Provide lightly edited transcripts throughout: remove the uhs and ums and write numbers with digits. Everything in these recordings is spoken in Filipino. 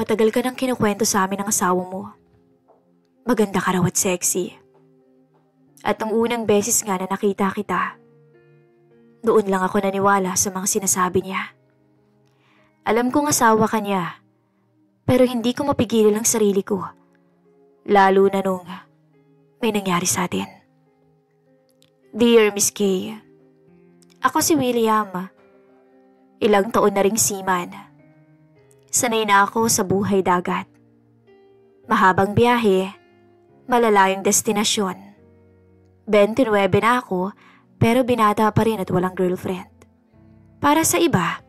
Matagal ka nang kinukwento sa amin ng asawa mo. Maganda ka raw at sexy. At nung unang beses nga na nakita kita, doon lang ako naniwala sa mga sinasabi niya. Alam kong asawa ka niya, pero hindi ko mapigilan ang sarili ko. Lalo na nung may nangyari sa atin. Dear Miss Kay, ako si William. Ilang taon na ring seaman. Sanay na ako sa buhay dagat. Mahabang biyahe, malalayong destinasyon. 29 na ako, pero binata pa rin at walang girlfriend. Para sa iba,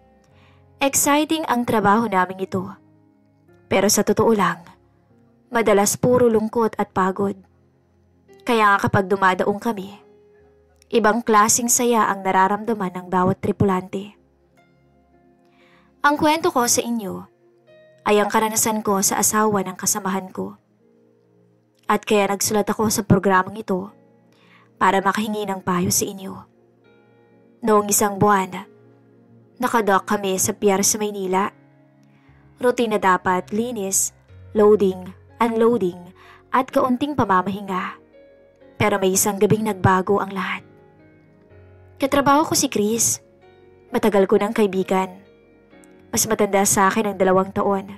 exciting ang trabaho namin ito. Pero sa totoo lang, madalas puro lungkot at pagod. Kaya nga kapag dumadaong kami, ibang klaseng saya ang nararamdaman ng bawat tripulante. Ang kwento ko sa inyo ay ang karanasan ko sa asawa ng kasamahan ko. At kaya nagsulat ako sa programang ito para makahingi ng payo sa inyo. Noong isang buwan, nakadock kami sa pier sa Maynila. Routine na dapat linis, loading, unloading at kaunting pamamahinga. Pero may isang gabing nagbago ang lahat. Katrabaho ko si Chris. Matagal ko ng kaibigan. Mas matanda sa akin ng 2 taon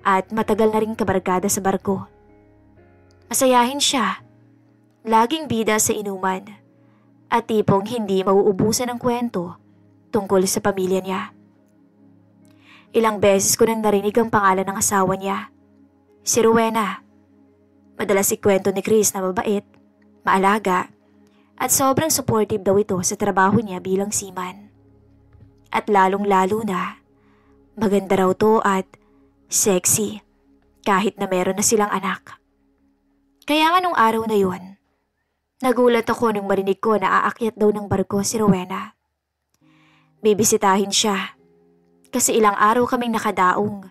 at matagal na ring kabarkada sa barko. Masayahin siya. Laging bida sa inuman at tipong hindi mauubusan ng kwento tungkol sa pamilya niya. Ilang beses ko nang narinig ang pangalan ng asawa niya, si Rowena. Madalas ikwento ni Chris na mabait, maalaga, at sobrang supportive daw ito sa trabaho niya bilang seaman. At lalong-lalo na, maganda raw to at sexy kahit na meron na silang anak. Kaya nga nung araw na yun, nagulat ako nung marinig ko na aakyat daw ng barko si Rowena. Bibisitahin siya kasi ilang araw kaming nakadaong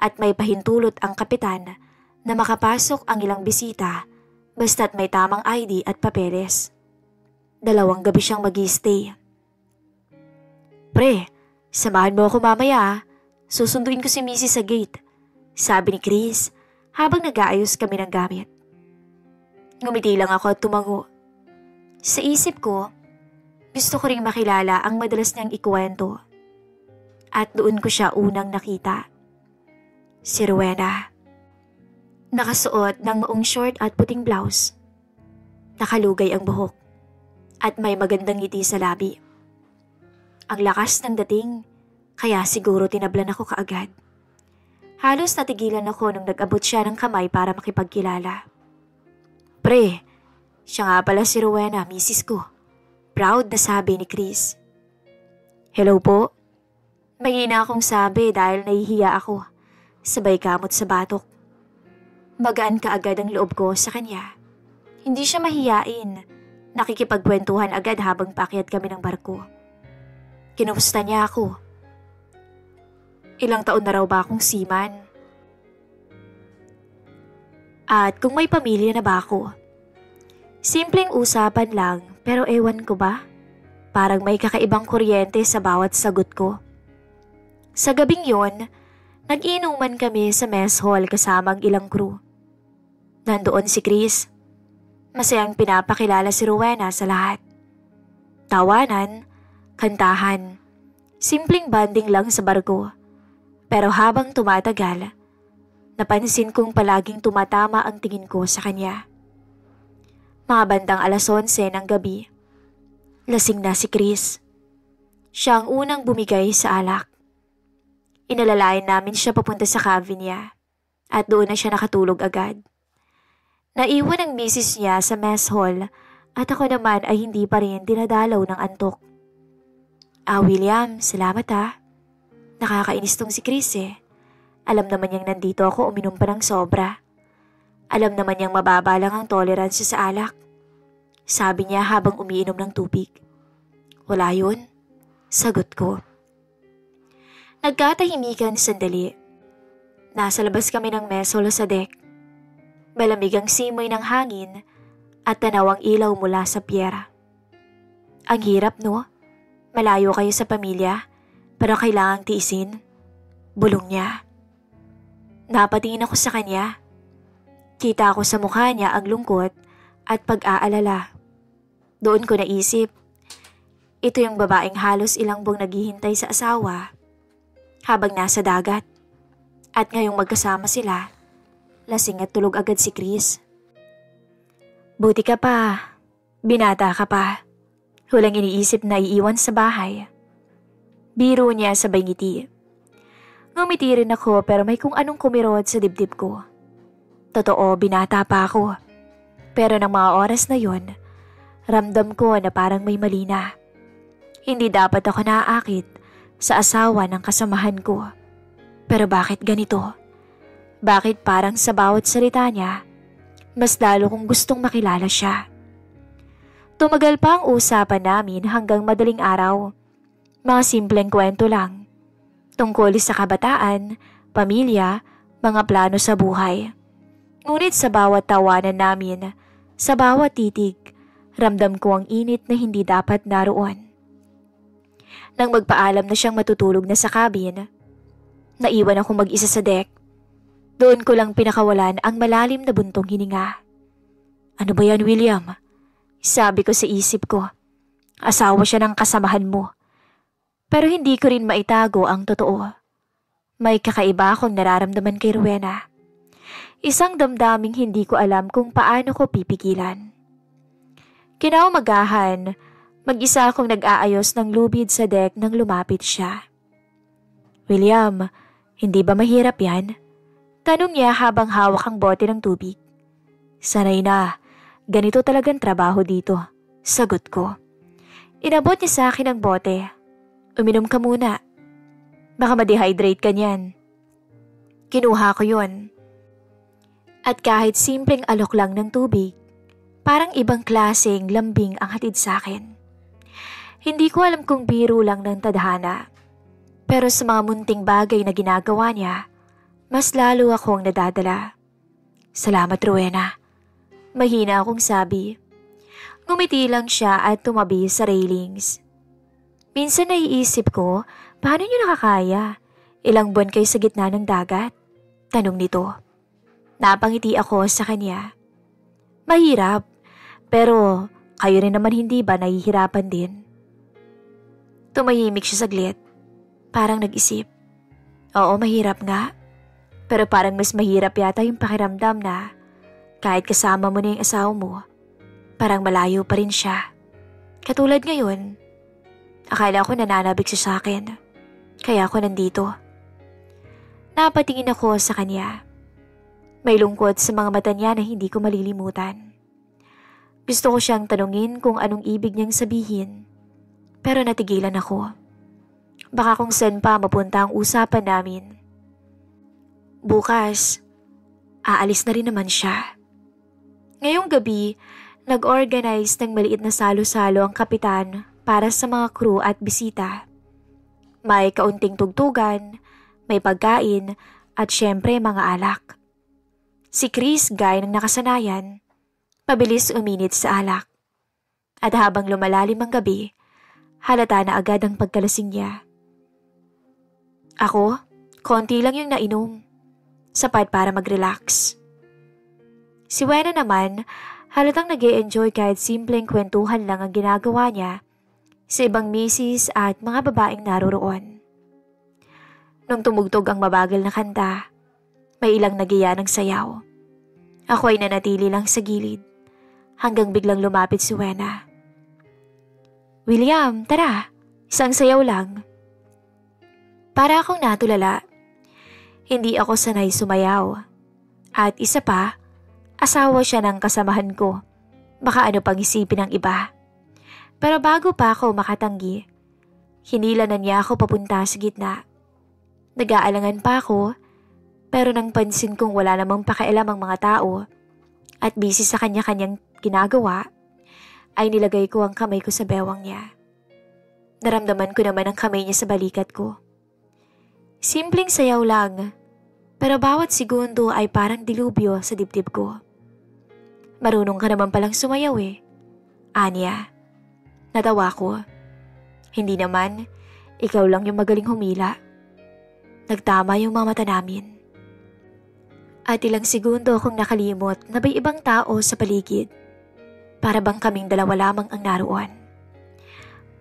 at may pahintulot ang kapitan na makapasok ang ilang bisita basta't may tamang ID at papeles. 2 gabi siyang mag-i-stay. Pre, samahan mo ako mamaya. Susunduin ko si Mrs. sa gate, sabi ni Chris habang nag-aayos kami ng gamit. Ngumiti lang ako at tumango. Sa isip ko, gusto ko ring makilala ang madalas niyang ikwento. At doon ko siya unang nakita. Si Rowena. Nakasuot ng maong short at puting blouse. Nakalugay ang buhok. At may magandang ngiti sa labi. Ang lakas ng dating, kaya siguro tinablan ako kaagad. Halos natigilan ako nung nag-abot siya ng kamay para makipagkilala. Pre, siya nga pala si Rowena, misis ko. Proud na sabi ni Chris. Hello po. Mahina akong sabi dahil nahihiya ako. Sabay kamot sa batok. Magaan kaagad ang loob ko sa kanya. Hindi siya mahiyain. Nakikipagkwentuhan agad habang paakyat kami ng barko. Kinumusta niya ako. Ilang taon na raw ba akong seaman? At kung may pamilya na ba ako? Simpleng usapan lang pero ewan ko ba? Parang may kakaibang kuryente sa bawat sagot ko. Sa gabing yon, nag-inuman kami sa mess hall kasama ang ilang crew. Nandoon si Chris. Masayang pinapakilala si Rowena sa lahat. Tawanan, kantahan, simpleng banding lang sa barko. Pero habang tumatagal, napansin kong palaging tumatama ang tingin ko sa kanya. Mga bandang 11:00 ng gabi, lasing na si Chris. Siya ang unang bumigay sa alak. Inalalayan namin siya papunta sa cabin niya at doon na siya nakatulog agad. Naiwan ang misis niya sa mess hall at ako naman ay hindi pa rin dinadalaw ng antok. William, salamat ha. Nakakainis tong si Chris eh. Alam naman niyang nandito ako uminom pa ng sobra. Alam naman niyang mababa lang ang tolerance sa alak. Sabi niya habang umiinom ng tubig. Wala yun, sagot ko. Nagkatahimikan sandali. Nasa labas kami ng mess hall sa deck. Malamig ang simoy ng hangin at tanaw ang ilaw mula sa pier. Ang hirap no? Malayo kayo sa pamilya pero kailangang tiisin. Bulong niya. Napatingin ako sa kanya. Kita ko sa mukha niya ang lungkot at pag-aalala. Doon ko naisip, ito yung babaeng halos ilang buwang naghihintay sa asawa habang nasa dagat. At ngayong magkasama sila, lasing at tulog agad si Chris. Buti ka pa, binata ka pa. Walang iniisip na iiwan sa bahay. Biro niya sabay ngiti. Ngumiti rin ako pero may kung anong kumirot sa dibdib ko. Totoo, binata pa ako. Pero ng mga oras na yon, ramdam ko na parang may mali na. Hindi dapat ako naaakit sa asawa ng kasamahan ko. Pero bakit ganito? Bakit parang sa bawat salita niya, mas lalo kong gustong makilala siya? Tumagal pa ang usapan namin hanggang madaling araw. Mga simpleng kwento lang. Tungkol sa kabataan, pamilya, mga plano sa buhay. Ngunit sa bawat tawanan namin, sa bawat titig, ramdam ko ang init na hindi dapat naroon. Nang magpaalam na siyang matutulog na sa cabin, naiwan akong mag-isa sa deck. Doon ko lang pinakawalan ang malalim na buntong hininga. Ano ba yan, William? Sabi ko sa isip ko, asawa siya ng kasamahan mo. Pero hindi ko rin maitago ang totoo. May kakaiba akong nararamdaman kay Rowena. Isang damdaming hindi ko alam kung paano ko pipigilan. Kinaumagahan, mag-isa akong nag-aayos ng lubid sa deck nang lumapit siya. William, hindi ba mahirap yan? Tanong niya habang hawak ang bote ng tubig. Sanay na. Ganito talagang trabaho dito. Sagot ko. Inabot niya sa akin ang bote. Uminom ka muna. Baka ma-dehydrate ka niyan. Kinuha ko yon. At kahit simpleng alok lang ng tubig, parang ibang klaseng lambing ang hatid sa akin. Hindi ko alam kung biro lang ng tadhana. Pero sa mga munting bagay na ginagawa niya, mas lalo akong nadadala. Salamat, Rowena. Mahina akong sabi. Ngumiti lang siya at tumabi sa railings. Minsan naiisip ko, paano niyo nakakaya? Ilang buwan kayo sa gitna ng dagat? Tanong nito. Napangiti ako sa kanya. Mahirap, pero kayo rin naman hindi ba nahihirapan din? Tumahimik siya saglit. Parang nag-isip. Oo, mahirap nga. Pero parang mas mahirap yata yung pakiramdam na kahit kasama mo na yung asawa mo, parang malayo pa rin siya. Katulad ngayon, akala ko nananabik siya sa akin, kaya ako nandito. Napatingin ako sa kanya. May lungkot sa mga mata niya na hindi ko malilimutan. Gusto ko siyang tanungin kung anong ibig niyang sabihin, pero natigilan ako. Baka kung saan pa mapunta ang usapan namin. Bukas, aalis na rin naman siya. Ngayong gabi, nag-organize ng maliit na salo-salo ang kapitan para sa mga crew at bisita. May kaunting tugtugan, may pagkain, at syempre mga alak. Si Chris, gaya ng nakasanayan, pabilis uminit sa alak. At habang lumalalim ang gabi, halata na agad ang pagkalasing niya. Ako, konti lang yung nainom. Sapat para mag-relax. Si Wena naman, halatang nag-e-enjoy kahit simpleng kwentuhan lang ang ginagawa niya sa ibang misis at mga babaeng naroroon. Nung tumugtog ang mabagal na kanta, may ilang nagiya ng sayaw. Ako ay nanatili lang sa gilid hanggang biglang lumapit si Wena. William, tara, isang sayaw lang. Para akong natulala. Hindi ako sanay sumayaw. At isa pa, asawa siya ng kasamahan ko. Baka ano pang isipin ng iba. Pero bago pa ako makatanggi, hinila na niya ako papunta sa gitna. Nag-aalangan pa ako, pero nang pansin kong wala namang pakialam ang mga tao at busy sa kanya-kanyang ginagawa, ay nilagay ko ang kamay ko sa bewang niya. Naramdaman ko naman ang kamay niya sa balikat ko. Simpleng sayaw lang, pero bawat segundo ay parang dilubyo sa dibdib ko. Marunong ka naman palang sumayaw eh. Anya. Natawa ko. Hindi naman, ikaw lang yung magaling humila. Nagtama yung mga mata namin. At ilang segundo akong nakalimot na may ibang tao sa paligid. Para bang kaming dalawa lamang ang naroon.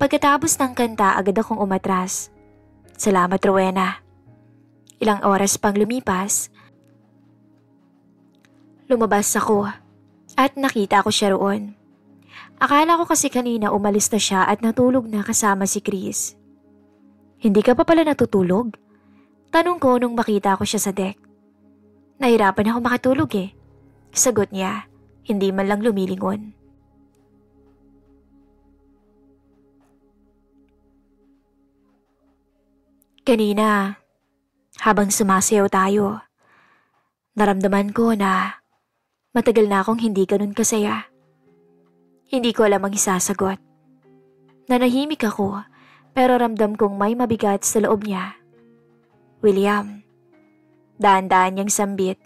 Pagkatapos ng kanta agad akong umatras. Salamat, Rowena. Ilang oras pang lumipas, lumabas ako at nakita ko siya roon. Akala ko kasi kanina umalis na siya at natulog na kasama si Chris. Hindi ka pa pala natutulog? Tanong ko nung makita ko siya sa deck. Nahirapan ako makatulog eh. Sagot niya, hindi man lang lumilingon. Kanina, habang sumasayaw tayo, naramdaman ko na matagal na akong hindi ganun kasaya. Hindi ko alam ang isasagot. Nanahimik ako pero ramdam kong may mabigat sa loob niya. William, daan-daan niyang sambit.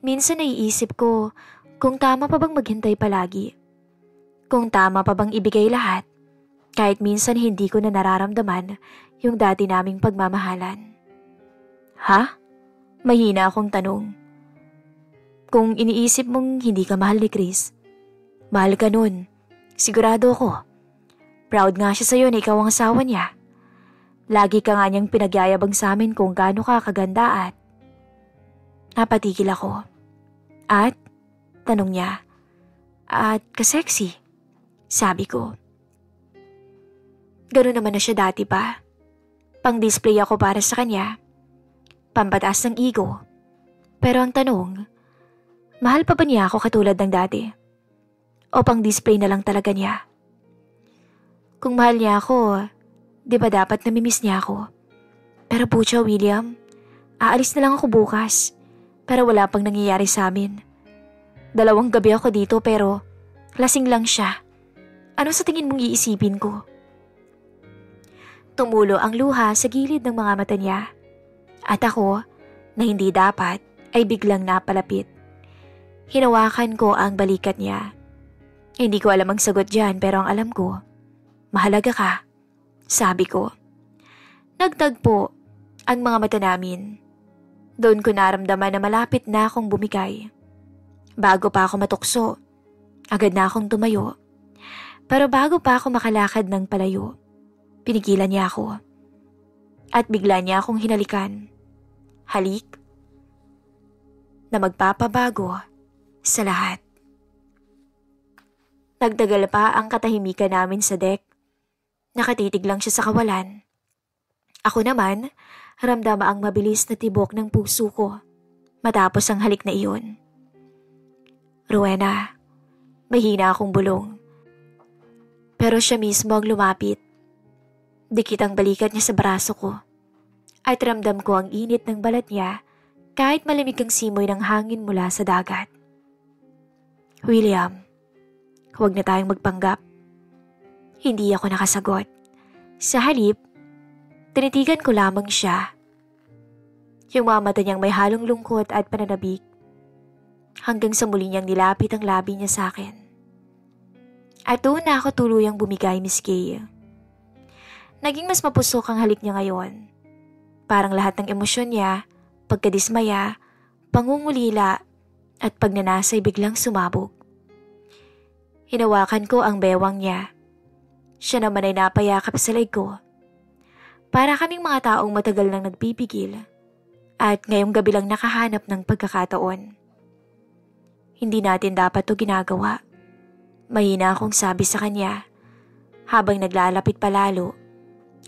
Minsan naiisip ko kung tama pa bang maghintay palagi. Kung tama pa bang ibigay lahat kahit minsan hindi ko na nararamdaman yung dati naming pagmamahalan. Ha? Mahina akong tanong. Kung iniisip mong hindi ka mahal ni Chris, mahal ka nun. Sigurado ako. Proud nga siya sa'yo na ikaw ang asawa niya. Lagi ka nga niyang pinagyayabang sa amin kung gaano ka kaganda at... Napatigil ako. At? Tanong niya. At kasexy? Sabi ko. Gano'n naman na siya dati pa. Pang-display ako para sa kanya. Pampataas ng ego. Pero ang tanong, mahal pa ba niya ako katulad ng dati? O pang-display na lang talaga niya? Kung mahal niya ako, di ba dapat namimiss niya ako? Pero pucha, William, aalis na lang ako bukas. Pero wala pang nangyayari sa amin. 2 gabi ako dito pero lasing lang siya. Ano sa tingin mong iisipin ko? Tumulo ang luha sa gilid ng mga mata niya. At ako, na hindi dapat, ay biglang napalapit. Hinawakan ko ang balikat niya. Hindi ko alam ang sagot dyan pero ang alam ko, mahalaga ka, sabi ko. Nagtagpo ang mga mata namin. Doon ko naramdaman na malapit na akong bumigay. Bago pa ako matukso, agad na akong tumayo. Pero bago pa ako makalakad ng palayo, pinigilan niya ako. At bigla niya akong hinalikan. Halik na magpapabago sa lahat. Nagdagal pa ang katahimikan namin sa deck. Nakatitig lang siya sa kawalan. Ako naman, ramdam ang mabilis na tibok ng puso ko matapos ang halik na iyon. Rowena, mahina akong bulong. Pero siya mismo ang lumapit. Dikit ang balikat niya sa braso ko. At ramdam ko ang init ng balat niya kahit malamig ang simoy ng hangin mula sa dagat. William, huwag na tayong magpanggap. Hindi ako nakasagot. Sa halip, tinitigan ko lamang siya. Yung mga mata niyang may halong lungkot at pananabik. Hanggang sa muli niyang nilapit ang labi niya sa akin. At doon na ako tuluyang bumigay, Miss Kay. Naging mas mapusok ang halik niya ngayon. Parang lahat ng emosyon niya, pagkadismaya, pangungulila, at pagnanasay biglang sumabog. Hinawakan ko ang bewang niya. Siya naman ay napayakap sa leg ko. Para kaming mga taong matagal nang nagpipigil at ngayong gabi lang nakahanap ng pagkakataon. Hindi natin dapat to ginagawa. Mahina akong sabi sa kanya habang naglalapit palalo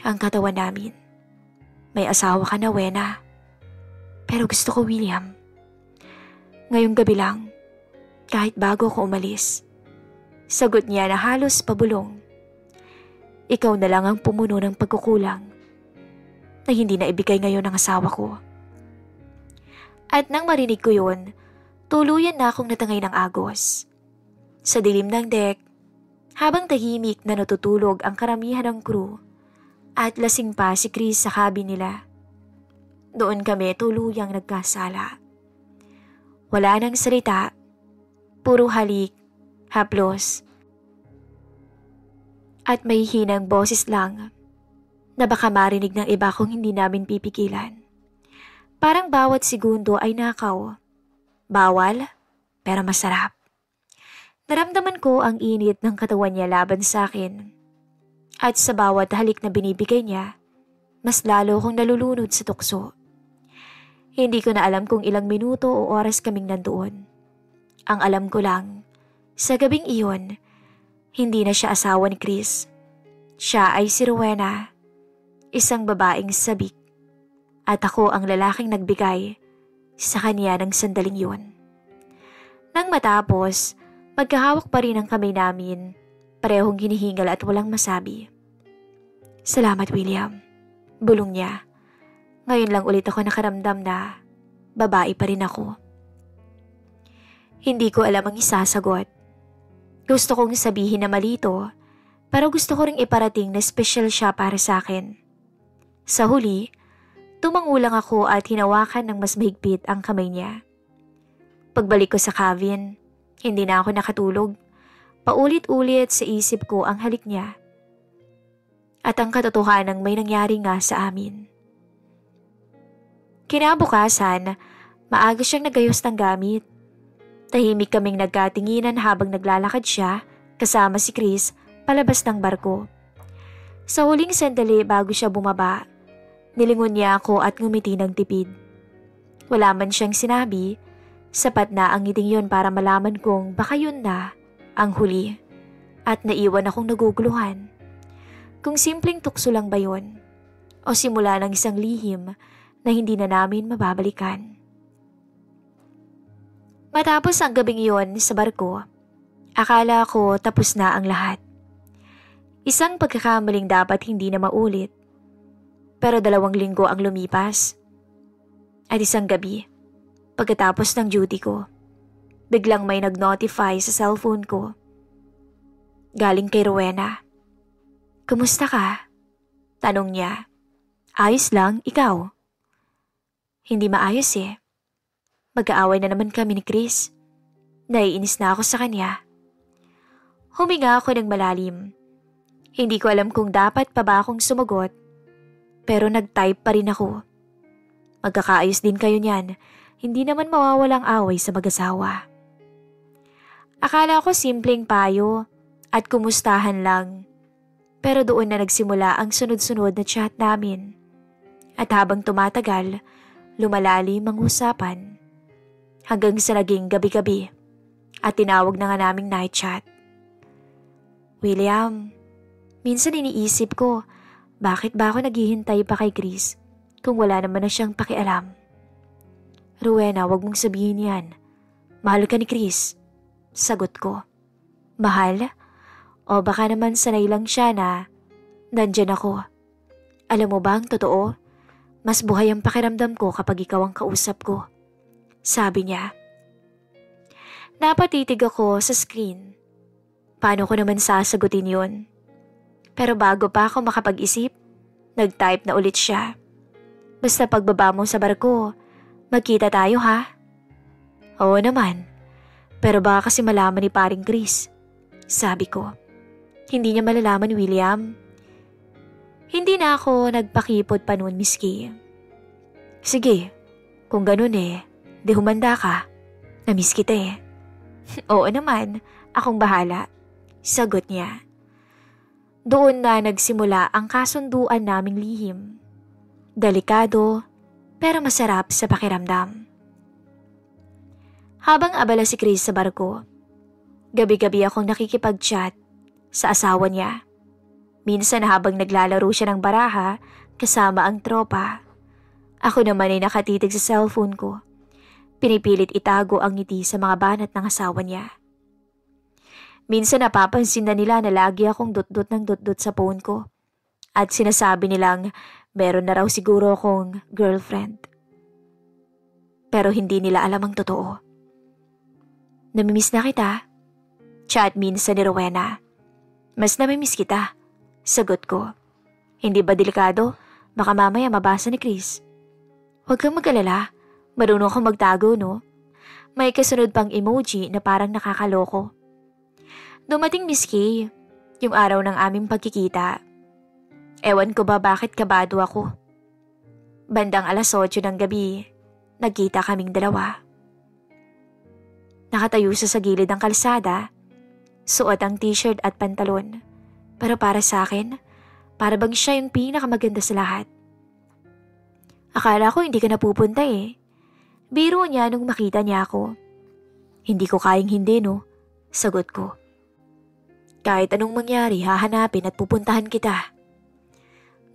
ang katawan namin. May asawa ka na, Wena. Pero gusto ko, William. Ngayong gabi lang, kahit bago ko umalis. Sagot niya na halos pabulong. Ikaw na lang ang pumuno ng pagkukulang na hindi na ibigay ngayon ng asawa ko. At nang marinig ko yun, tuluyan na akong natangay ng agos. Sa dilim ng deck, habang tahimik na natutulog ang karamihan ng crew at lasing pa si Chris sa cabin nila. Doon kami tuluyang nagkasala. Wala nang salita, puro halik, haplos, at may hinang boses lang na baka marinig ng iba kung hindi namin pipigilan. Parang bawat segundo ay nakaw Bawal, pero masarap. Naramdaman ko ang init ng katawan niya laban sa akin. At sa bawat halik na binibigay niya, mas lalo kong nalulunod sa tukso. Hindi ko na alam kung ilang minuto o oras kaming nandoon. Ang alam ko lang, sa gabing iyon, hindi na siya asawa ni Chris. Siya ay si Rowena, isang babaeng sabik. At ako ang lalaking nagbigay sa kanya ng sandaling yun. Nang matapos, magkahawak pa rin ang kamay namin, parehong hinihingal at walang masabi. Salamat, William. Bulong niya. Ngayon lang ulit ako nakaramdam na babae pa rin ako. Hindi ko alam ang isasagot. Gusto kong sabihin na mali ito, pero gusto ko ring iparating na special siya para sa akin. Sa huli, tumangulang ako at hinawakan ng mas mahigpit ang kamay niya. Pagbalik ko sa cabin, hindi na ako nakatulog. Paulit-ulit sa isip ko ang halik niya. At ang katotohanang may nangyari nga sa amin. Kinabukasan, maaga siyang nagayos ng gamit. Tahimik kaming nagkatinginan habang naglalakad siya kasama si Chris palabas ng barko. Sa huling sandali bago siya bumaba, nilingon niya ako at ngumiti ng tipid. Wala man siyang sinabi, sapat na ang ngiting yon para malaman kong baka yun na ang huli at naiwan akong naguguluhan. Kung simpleng tukso lang ba yun o simula ng isang lihim na hindi na namin mababalikan. Matapos ang gabing iyon sa barko, akala ko tapos na ang lahat. Isang pagkakamaling dapat hindi na maulit. Pero 2 linggo ang lumipas. At isang gabi, pagkatapos ng duty ko, biglang may nag-notify sa cellphone ko. Galing kay Rowena. Kumusta ka? Tanong niya. Ayos lang, ikaw? Hindi maayos eh. Mag-aaway na naman kami ni Chris. Naiinis na ako sa kanya. Huminga ako ng malalim. Hindi ko alam kung dapat pa ba akong sumagot. Pero nag-type pa rin ako. Magkakaayos din kayo niyan. Hindi naman mawawalang away sa mag-asawa. Akala ko simpleng payo at kumustahan lang. Pero doon na nagsimula ang sunod-sunod na chat namin. At habang tumatagal, lumalalim ang usapan. Hanggang sa naging gabi-gabi at tinawag na nga naming night chat. William, minsan iniisip ko, bakit ba ako naghihintay pa kay Chris kung wala naman na siyang pakialam? Rowena, wag mong sabihin yan. Mahal ka ni Chris. Sagot ko. Mahal? O baka naman sanay lang siya na nandyan ako. Alam mo ba ang totoo? Mas buhay ang pakiramdam ko kapag ikaw ang kausap ko. Sabi niya. Napatitig ako sa screen. Paano ko naman sasagutin yun? Pero bago pa ako makapag-isip, nag-type na ulit siya. Basta pagbaba mo sa barko, magkita tayo ha? Oo naman. Pero baka kasi malaman ni paring Chris. Sabi ko. Hindi niya malalaman, William. Hindi na ako nagpakipot pa noon, miski. Sige, kung ganun di humanda ka. Namiss kita eh. Oo naman, akong bahala. Sagot niya. Doon na nagsimula ang kasunduan naming lihim. Delikado, pero masarap sa pakiramdam. Habang abala si Chris sa barko, gabi-gabi akong nakikipag-chat sa asawa niya. Minsan habang naglalaro siya ng baraha kasama ang tropa, ako naman ay nakatitig sa cellphone ko. Pinipilit itago ang ngiti sa mga banat ng asawa niya. Minsan napapansin na nila na lagi akong dot-dot ng dot-dot sa phone ko. At sinasabi nilang meron na raw siguro akong girlfriend. Pero hindi nila alam ang totoo. Namimiss na kita. Chat minsan ni Rowena. Mas namimiss kita. Sagot ko. Hindi ba delikado? Baka mamaya mabasa ni Chris. Huwag kang mag-alala. Marunong akong magtago, no? May kasunod pang emoji na parang nakakaloko. Dumating Miss Kay, yung araw ng aming pagkikita. Ewan ko ba bakit kabado ako. Bandang 8:00 ng gabi, nagkita kaming dalawa. Nakatayo siya sa gilid ng kalsada, suot ang t-shirt at pantalon. Pero para sa akin, para bang siya yung pinakamaganda sa lahat. Akala ko hindi ka napupunta eh. Biro niya nung makita niya ako. Hindi ko kayang hindi no, sagot ko. Kahit anong mangyari, hahanapin at pupuntahan kita.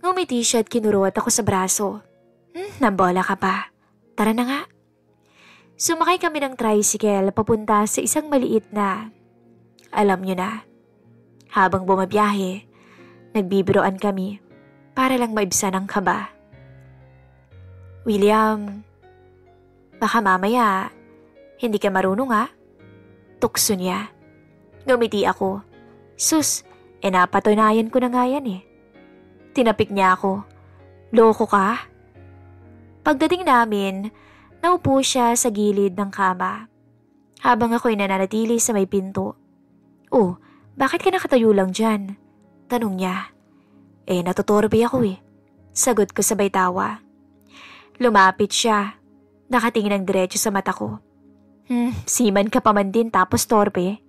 Ngumiti siya at kinuruwat ako sa braso. Nambola ka pa. Tara na nga. Sumakay kami ng tricycle papunta sa isang maliit na, alam niyo na. Habang bumabiyahe, nagbibiroan kami para lang maibsan ang kaba. William, baka mamaya hindi ka marunong ha? Tukso niya. Ngumiti ako. Sus, napatunayan ko na nga yan eh. Tinapik niya ako. Loko ka? Pagdating namin, naupo siya sa gilid ng kama. Habang ako'y nananatili sa may pinto. Oh, bakit ka nakatayo lang dyan? Tanong niya. Natutorbe ako eh. Sagot ko sabay tawa. Lumapit siya. Nakatingin ng diretso sa mata ko. Siman ka pa man din tapos torpe.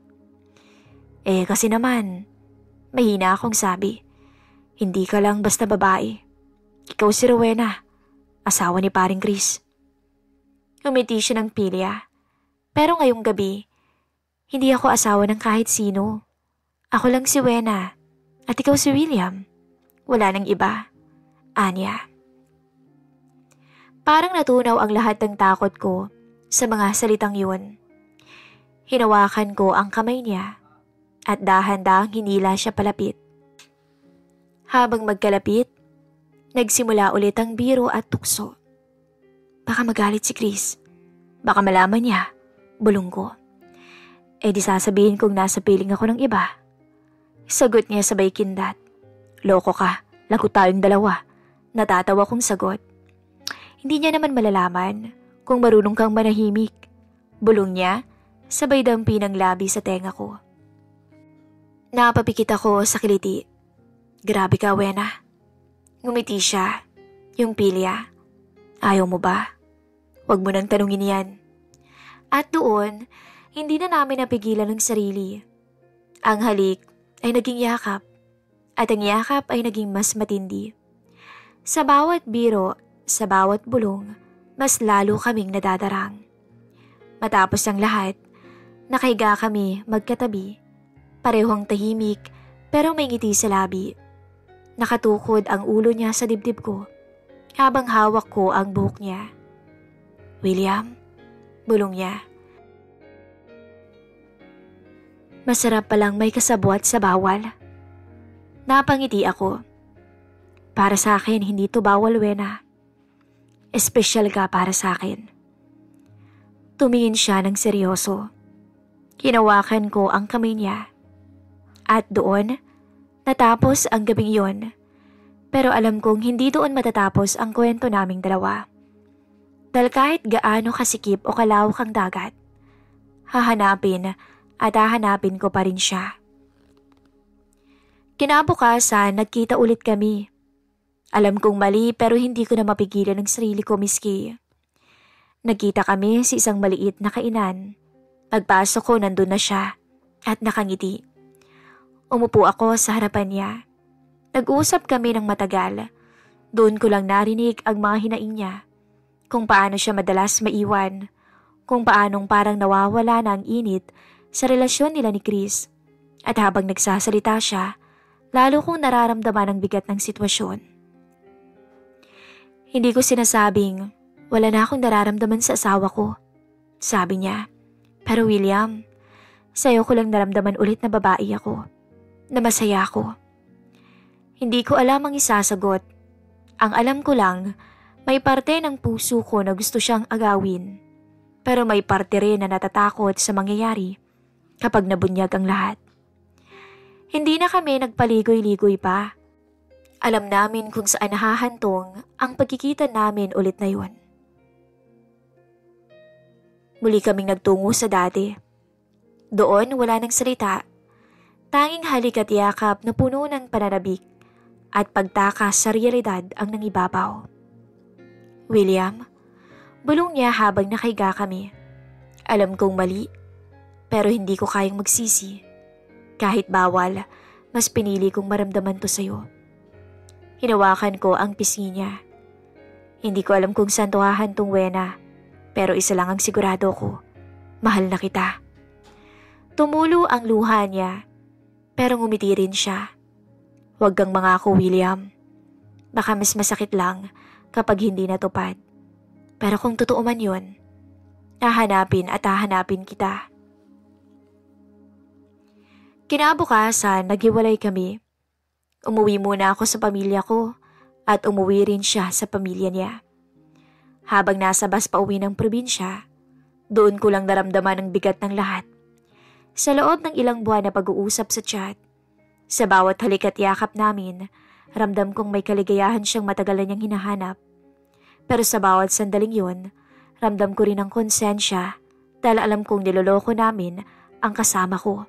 Kasi naman, mahina akong sabi. Hindi ka lang basta babae. Ikaw si Rowena, asawa ni paring Chris. Umiti siya ng pilya. Pero ngayong gabi, hindi ako asawa ng kahit sino. Ako lang si Wena at ikaw si William. Wala nang iba. Anya. Parang natunaw ang lahat ng takot ko sa mga salitang yun. Hinawakan ko ang kamay niya at dahan-dahang hinila siya palapit. Habang magkalapit, nagsimula ulit ang biro at tukso. Baka magalit si Chris. Baka malaman niya. Bulong ko. Di sasabihin kong nasa piling ako ng iba. Sagot niya sabay kindat. Loko ka. Lagot tayong dalawa. Natatawa kong sagot. Hindi niya naman malalaman kung marunong kang manahimik. Bulong niya, sabay dampi ng labi sa tenga ko. Napapikit ako sa kiliti. Grabe ka, Wena. Ngumiti siya. Yung pilya. Ayaw mo ba? Huwag mo nang tanungin yan. At doon, hindi na namin napigilan ng sarili. Ang halik ay naging yakap. At ang yakap ay naging mas matindi. Sa bawat biro, sa bawat bulong, mas lalo kaming nadadarang. Matapos ang lahat, nakahiga kami magkatabi. Parehong tahimik pero may ngiti sa labi. Nakatukod ang ulo niya sa dibdib ko habang hawak ko ang buhok niya. William, bulong niya. Masarap palang may kasabwat sa bawal. Napangiti ako. Para sa akin, hindi to bawal, Wena. Espesyal ka para sa akin. Tumingin siya ng seryoso. Hinawakan ko ang kamay niya. At doon, natapos ang gabing yon. Pero alam kong hindi doon matatapos ang kwento naming dalawa. Dahil kahit gaano kasikip o kalawak ang dagat, hahanapin at hahanapin ko pa rin siya. Kinabukasan, nagkita ulit kami. Alam kong mali pero hindi ko na mapigilan ang sarili ko miski. Nagkita kami sa isang maliit na kainan. Pagpasok ko, nandun na siya at nakangiti. Umupo ako sa harapan niya. Nag-usap kami ng matagal. Doon ko lang narinig ang mga hinaing niya. Kung paano siya madalas maiwan. Kung paanong parang nawawala na ang init sa relasyon nila ni Chris. At habang nagsasalita siya, lalo kong nararamdaman ang bigat ng sitwasyon. Hindi ko sinasabing wala na akong nararamdaman sa asawa ko. Sabi niya, pero William, sa'yo ko lang naramdaman ulit na babae ako. Na masaya ako. Hindi ko alam ang isasagot. Ang alam ko lang, may parte ng puso ko na gusto siyang agawin. Pero may parte rin na natatakot sa mangyayari kapag nabunyag ang lahat. Hindi na kami nagpaligoy-ligoy pa. Alam namin kung saan hahantong ang pagkikita namin ulit na yun. Muli kaming nagtungo sa dati. Doon wala nang salita. Tanging halik at yakap na puno ng pananabik at pagtakas sa realidad ang nangibabaw. William, bulong niya habang nakahiga kami. Alam kong mali, Pero hindi ko kayang magsisi. Kahit bawal, mas pinili kong maramdaman to sa'yo. Hinawakan ko ang pisngi niya. Hindi ko alam kung saan to hahantong, Wena, pero isa lang ang sigurado ko. Mahal na kita. Tumulo ang luha niya, pero ngumiti rin siya. Huwag kang mangako, William. Baka mas masakit lang kapag hindi natupad. Pero kung totoo man yun, hahanapin at hahanapin kita. Kinabukasan, naghiwalay kami. Umuwi muna ako sa pamilya ko at umuwi rin siya sa pamilya niya. Habang nasa bus pauwi ng probinsya, doon ko lang naramdaman ang bigat ng lahat. Sa loob ng ilang buwan na pag-uusap sa chat, sa bawat halik at yakap namin, ramdam kong may kaligayahan siyang matagal na niyang hinahanap. Pero sa bawat sandaling yun, ramdam ko rin ang konsensya dahil alam kong niloloko namin ang kasama ko,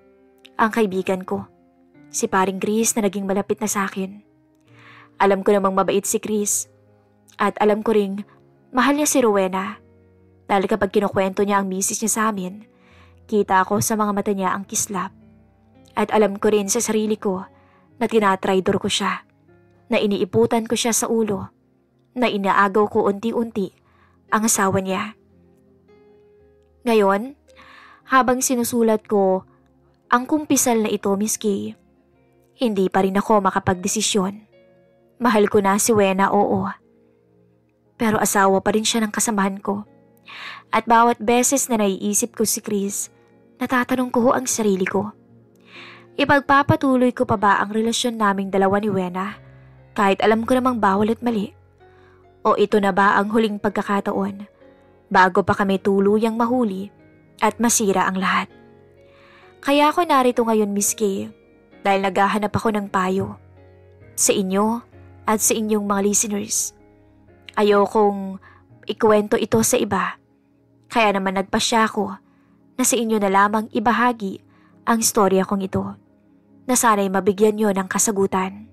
ang kaibigan ko, si paring Chris na naging malapit na sa akin. Alam ko namang mabait si Chris at alam ko ring mahal niya si Rowena dahil kapag kinukwento niya ang misis niya sa amin, kita ko sa mga mata niya ang kislap. At alam ko rin sa sarili ko na tinatraidor ko siya, na iniiputan ko siya sa ulo, na inaagaw ko unti-unti ang asawa niya. Ngayon, habang sinusulat ko ang kumpisal na ito, Miss Kay, hindi pa rin ako makapagdesisyon. Mahal ko na si Wena, oo. Pero asawa pa rin siya ng kasamahan ko. At bawat beses na naiisip ko si Chris, natatanong ko ang sarili ko. Ipagpapatuloy ko pa ba ang relasyon naming dalawa ni Wena kahit alam ko namang bawal at mali? O ito na ba ang huling pagkakataon bago pa kami tuluyang mahuli at masira ang lahat? Kaya ako narito ngayon, Miss Kay, dahil naghahanap ako ng payo sa inyo at sa inyong mga listeners. Ayokong ikuwento ito sa iba, kaya naman nagpasya ko na sa inyo na lamang ibahagi ang storya kong ito, na sana'y mabigyan nyo ng kasagutan.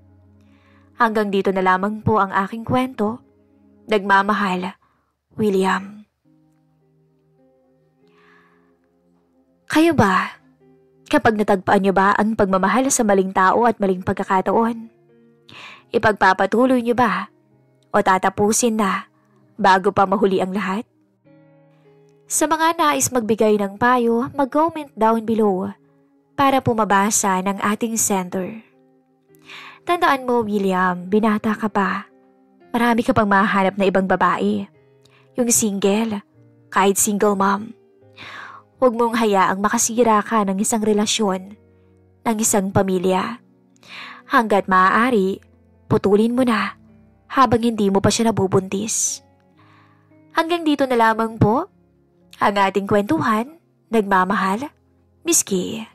Hanggang dito na lamang po ang aking kwento. Nagmamahal, William. Kayo ba? Kapag natagpaan nyo ba ang pagmamahal sa maling tao at maling pagkakataon? Ipagpapatuloy nyo ba? O tatapusin na bago pa mahuli ang lahat? Sa mga nais magbigay ng payo, mag-comment down below para po mabasa ng ating center. Tandaan mo, William, binata ka pa. Marami ka pang mahanap na ibang babae. Yung single, kahit single mom. Huwag mong hayaang makasira ka ng isang relasyon, ng isang pamilya. Hanggat maaari, putulin mo na habang hindi mo pa siya nabubuntis. Hanggang dito na lamang po ang ating kwentuhan. Nagmamahal, Miss Kay.